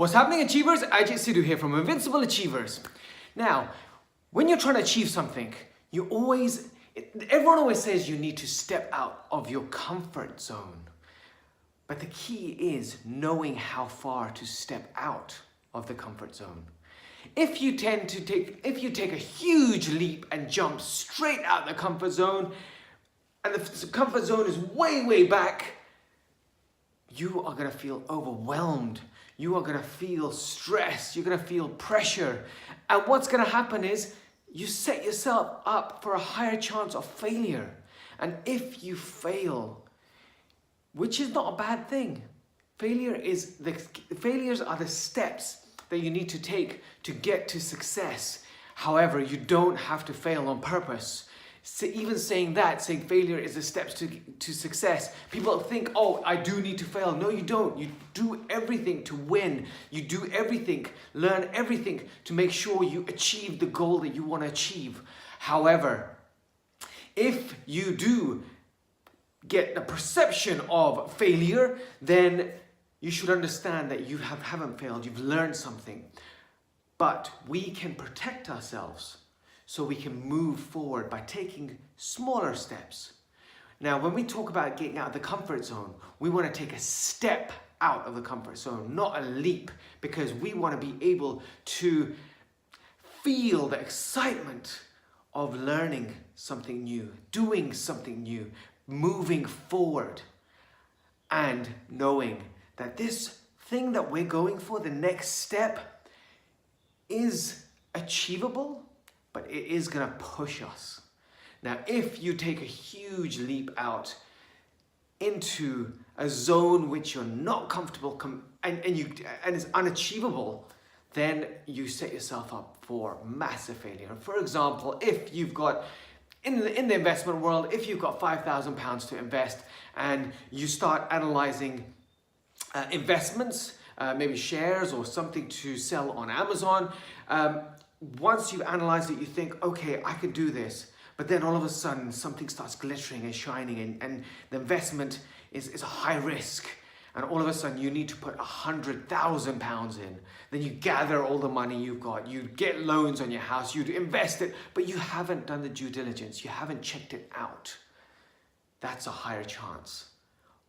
What's happening, Achievers? Ajay Sidhu here from Invincible Achievers. Now, when you're trying to achieve something, everyone always says you need to step out of your comfort zone. But the key is knowing how far to step out of the comfort zone. If you take a huge leap and jump straight out the comfort zone, and the comfort zone is way, way back, you are going to feel overwhelmed. You are going to feel stress. You're going to feel pressure. And what's going to happen is you set yourself up for a higher chance of failure. And if you fail, which is not a bad thing, failures are the steps that you need to take to get to success. However, you don't have to fail on purpose. So even saying failure is the steps to success, people think, oh, I do need to fail. No, you don't. You do everything to win. You do everything, learn everything to make sure you achieve the goal that you want to achieve. However, if you do get the perception of failure, then you should understand that you haven't failed. You've learned something. But we can protect ourselves so we can move forward by taking smaller steps. Now, when we talk about getting out of the comfort zone, we want to take a step out of the comfort zone, not a leap, because we want to be able to feel the excitement of learning something new, doing something new, moving forward, and knowing that this thing that we're going for, the next step, is achievable, but it is going to push us. Now, if you take a huge leap out into a zone which you're not comfortable and it's unachievable, then you set yourself up for massive failure. For example, if you've got in the investment world, if you've got £5,000 to invest and you start analyzing investments, maybe shares or something to sell on Amazon, once you've analyzed it, you think, okay, I can do this. But then all of a sudden, something starts glittering and shining and the investment is a high risk. And all of a sudden, you need to put £100,000 in. Then you gather all the money you've got. You get loans on your house. You invest it, but you haven't done the due diligence. You haven't checked it out. That's a higher chance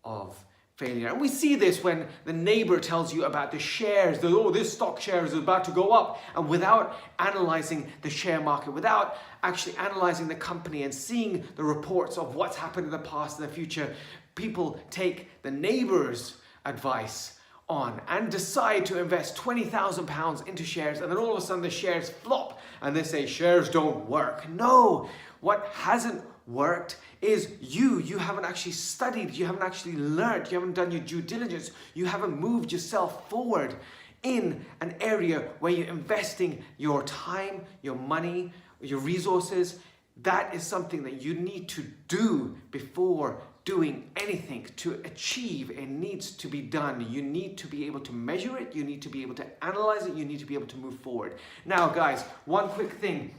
of failure. And we see this when the neighbor tells you about the shares, that, oh, this stock share is about to go up. And without analyzing the share market, without actually analyzing the company and seeing the reports of what's happened in the past and the future, people take the neighbor's advice on and decide to invest £20,000 into shares, and then all of a sudden the shares flop and they say shares don't work. No, what hasn't worked is you haven't actually studied, you haven't actually learned, you haven't done your due diligence, you haven't moved yourself forward in an area where you're investing your time, your money, your resources. That is something that you need to do before doing anything to achieve. It needs to be done. You need to be able to measure it. You need to be able to analyze it. You need to be able to move forward. Now, guys, one quick thing.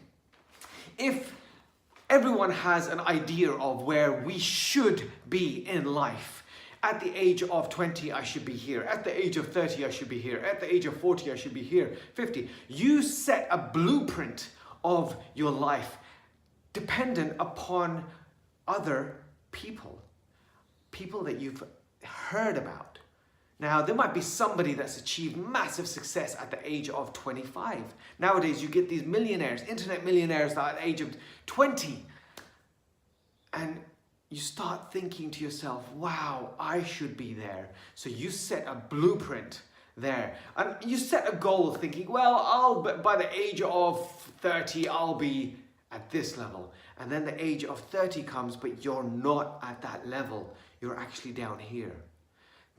If everyone has an idea of where we should be in life, at the age of 20, I should be here. At the age of 30, I should be here. At the age of 40, I should be here. 50. You set a blueprint of your life dependent upon other people that you've heard about. Now, there might be somebody that's achieved massive success at the age of 25. Nowadays, you get these millionaires, internet millionaires that are at the age of 20. And you start thinking to yourself, wow, I should be there. So you set a blueprint there. And you set a goal thinking, well, by the age of 30, I'll be at this level. And then the age of 30 comes, but you're not at that level. You're actually down here.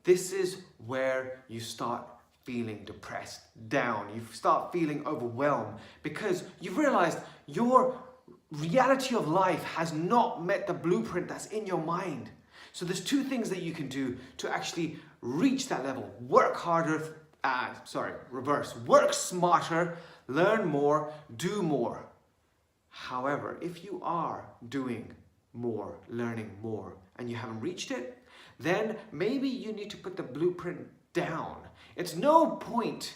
This is where you start feeling depressed, down. You start feeling overwhelmed because you've realized your reality of life has not met the blueprint that's in your mind. So there's two things that you can do to actually reach that level. Work harder, reverse. Work smarter, learn more, do more. However, if you are doing more, learning more, and you haven't reached it, then maybe you need to put the blueprint down. It's no point.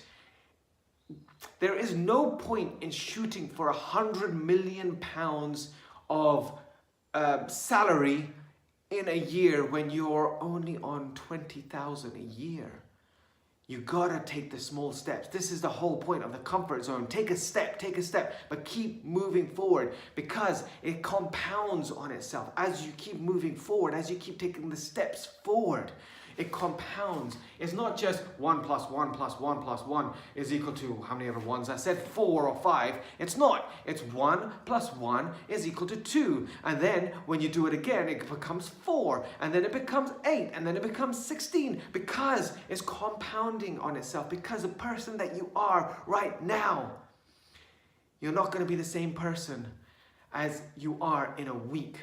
There is no point in shooting for £100 million of salary in a year when you're only on 20,000 a year. You gotta take the small steps. This is the whole point of the comfort zone. Take a step, but keep moving forward, because it compounds on itself. As you keep moving forward, as you keep taking the steps forward, it compounds. It's not just 1 + 1 + 1 + 1 is equal to, how many other ones? I said 4 or 5. It's not. It's 1 + 1 is equal to 2. And then when you do it again, it becomes 4. And then it becomes 8. And then it becomes 16. Because it's compounding on itself. Because the person that you are right now, you're not going to be the same person as you are in a week.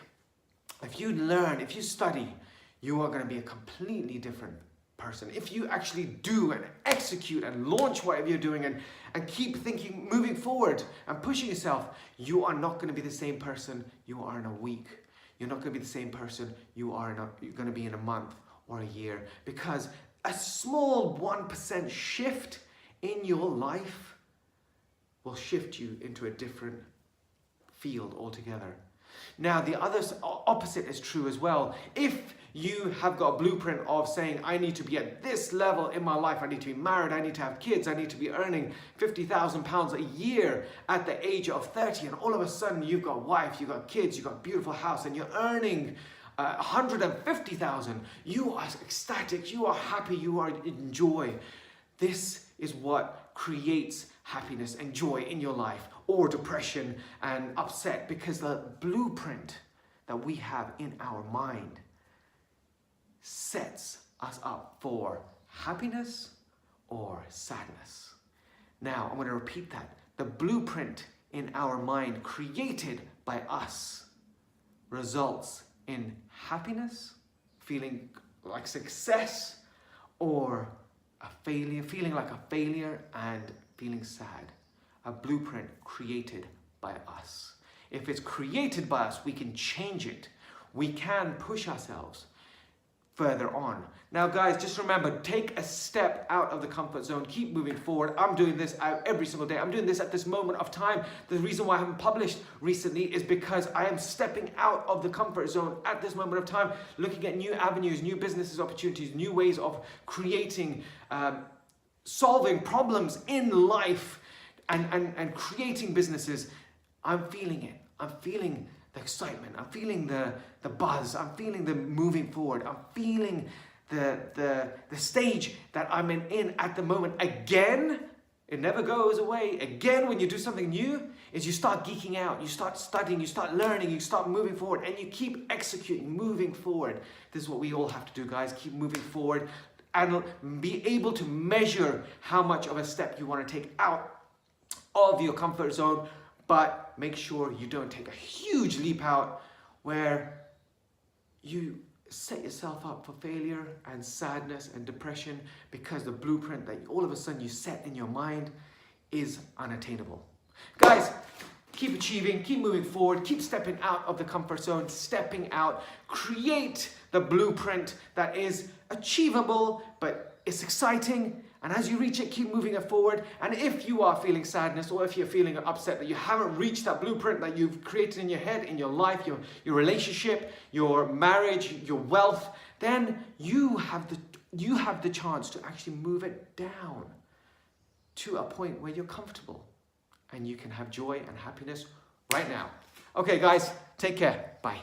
If you learn, if you study, you are going to be a completely different person. If you actually do and execute and launch whatever you're doing and keep thinking, moving forward and pushing yourself, you are not going to be the same person you are in a week. You're not going to be the same person you're going to be in a month or a year. Because a small 1% shift in your life will shift you into a different field altogether. Now, the opposite is true as well. If you have got a blueprint of saying, I need to be at this level in my life, I need to be married, I need to have kids, I need to be earning £50,000 a year at the age of 30, and all of a sudden you've got a wife, you've got kids, you've got a beautiful house, and you're earning 150,000, you are ecstatic, you are happy, you are in joy. This is what creates happiness and joy in your life, or depression and upset, because the blueprint that we have in our mind sets us up for happiness or sadness. Now, I'm going to repeat that. The blueprint in our mind created by us results in happiness, feeling like success, or a failure, feeling like a failure and feeling sad. A blueprint created by us. If it's created by us, we can change it. We can push ourselves further on. Now guys, just remember, take a step out of the comfort zone. Keep moving forward. I'm doing this every single day. I'm doing this at this moment of time. The reason why I haven't published recently is because I am stepping out of the comfort zone at this moment of time, looking at new avenues, new businesses, opportunities, new ways of creating, solving problems in life, and creating businesses. I'm feeling it. I'm feeling the excitement. I'm feeling the buzz. I'm feeling the moving forward. I'm feeling the stage that I'm in at the moment. Again, it never goes away. Again, when you do something new, is you start geeking out. You start studying. You start learning. You start moving forward, and you keep executing, moving forward. This is what we all have to do, guys. Keep moving forward and be able to measure how much of a step you want to take out of your comfort zone, but make sure you don't take a huge leap out where you set yourself up for failure and sadness and depression, because the blueprint that all of a sudden you set in your mind is unattainable. Guys, keep achieving, keep moving forward, keep stepping out of the comfort zone, stepping out, create the blueprint that is achievable, but it's exciting. And as you reach it, keep moving it forward. And if you are feeling sadness, or if you're feeling upset that you haven't reached that blueprint that you've created in your head, in your life, your relationship, your marriage, your wealth, then you have the chance to actually move it down to a point where you're comfortable and you can have joy and happiness right now. Okay, guys, take care. Bye.